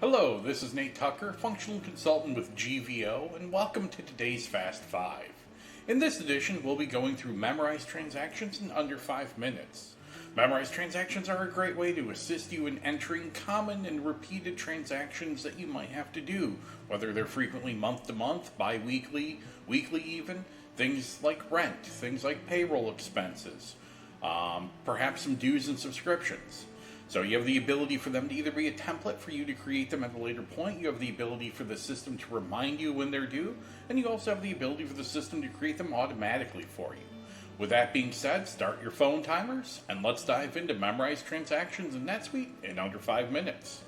Hello, this is Nate Tucker, functional consultant with GVO, and welcome to today's Fast 5. In this edition, we'll be going through memorized transactions in under 5 minutes. Memorized transactions are a great way to assist you in entering common and repeated transactions that you might have to do, whether they're frequently month to month, bi-weekly, weekly even, things like rent, things like payroll expenses, perhaps some dues and subscriptions. So you have the ability for them to either be a template for you to create them at a later point, you have the ability for the system to remind you when they're due, and you also have the ability for the system to create them automatically for you. With that being said, start your phone timers, and let's dive into memorized transactions in NetSuite in under 5 minutes.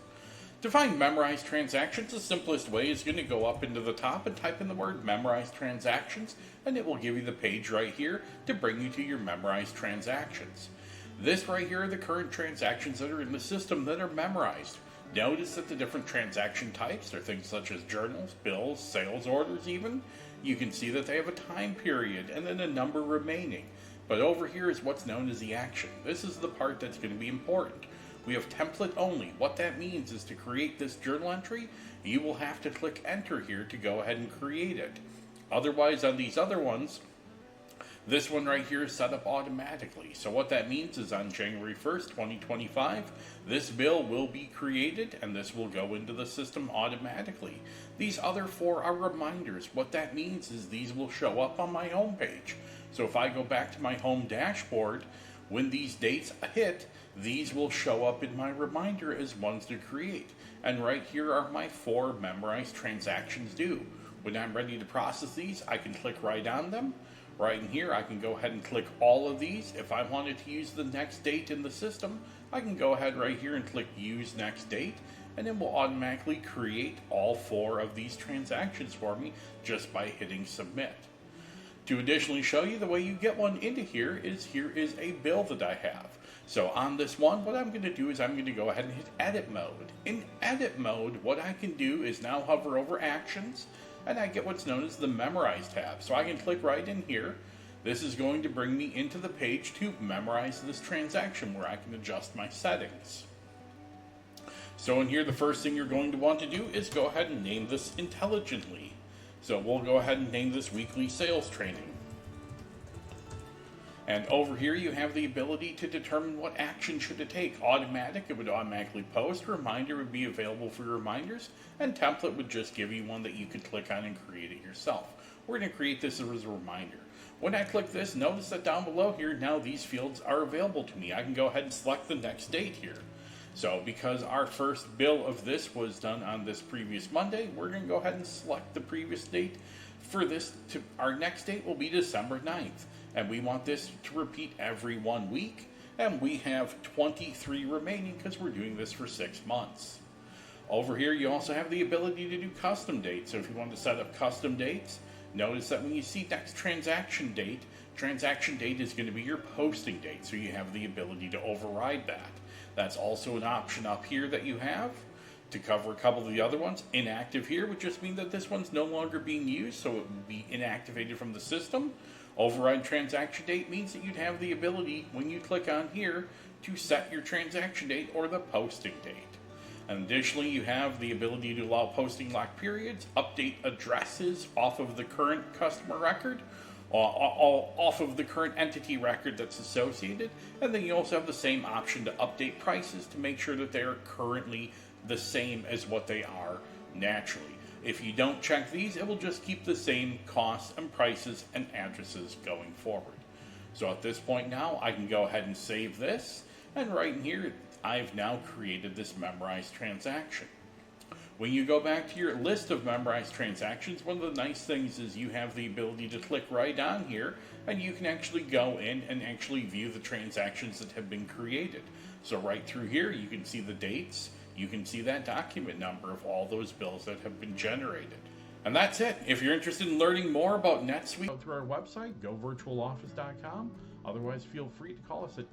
To find memorized transactions, the simplest way is going to go up into the top and type in the word memorized transactions, and it will give you the page right here to bring you to your memorized transactions. This right here are the current transactions that are in the system that are memorized. Notice that the different transaction types are things such as journals, bills, sales orders even. You can see that they have a time period and then a number remaining. But over here is what's known as the action. This is the part that's going to be important. We have template only. What that means is to create this journal entry, you will have to click enter here to go ahead and create it. Otherwise, on these other ones, this one right here is set up automatically. So what that means is on January 1st, 2025, this bill will be created and this will go into the system automatically. These other 4 are reminders. What that means is these will show up on my home page. So if I go back to my home dashboard, when these dates hit, these will show up in my reminder as ones to create. And right here are my 4 memorized transactions due. When I'm ready to process these, I can click right on them. Right in here, I can go ahead and click all of these. If I wanted to use the next date in the system, I can go ahead right here and click Use Next Date, and it will automatically create all 4 of these transactions for me just by hitting Submit. To additionally show you the way you get one into here is a bill that I have. So on this one, what I'm going to do is I'm going to go ahead and hit Edit Mode. In Edit Mode, what I can do is now hover over Actions, and I get what's known as the Memorize tab. So I can click right in here. This is going to bring me into the page to memorize this transaction where I can adjust my settings. So in here, the first thing you're going to want to do is go ahead and name this intelligently. So we'll go ahead and name this Weekly Sales Training. And over here you have the ability to determine what action should it take. Automatic, it would automatically post. Reminder would be available for reminders. And template would just give you one that you could click on and create it yourself. We're going to create this as a reminder. When I click this, notice that down below here, now these fields are available to me. I can go ahead and select the next date here. So because our first bill of this was done on this previous Monday, we're going to go ahead and select the previous date for this. Our next date will be December 9th. And we want this to repeat every 1 week. And we have 23 remaining because we're doing this for 6 months. Over here, you also have the ability to do custom dates. So if you want to set up custom dates, notice that when you see next transaction date is going to be your posting date. So you have the ability to override that. That's also an option up here that you have to cover a couple of the other ones. Inactive here would just mean that this one's no longer being used, so it would be inactivated from the system. Override transaction date means that you'd have the ability, when you click on here, to set your transaction date or the posting date. And additionally, you have the ability to allow posting lock periods, update addresses off of the current customer record, off of the current entity record that's associated, and then you also have the same option to update prices to make sure that they are currently the same as what they are naturally. If you don't check these, it will just keep the same costs and prices and addresses going forward. So at this point now, I can go ahead and save this, and right in here, I've now created this memorized transaction. When you go back to your list of memorized transactions, one of the nice things is you have the ability to click right on here, and you can actually go in and actually view the transactions that have been created. So right through here, you can see the dates. You can see that document number of all those bills that have been generated. And that's it. If you're interested in learning more about NetSuite, go through our website, goVirtualOffice.com. Otherwise, feel free to call us at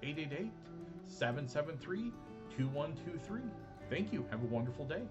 888-773-2123. Thank you. Have a wonderful day.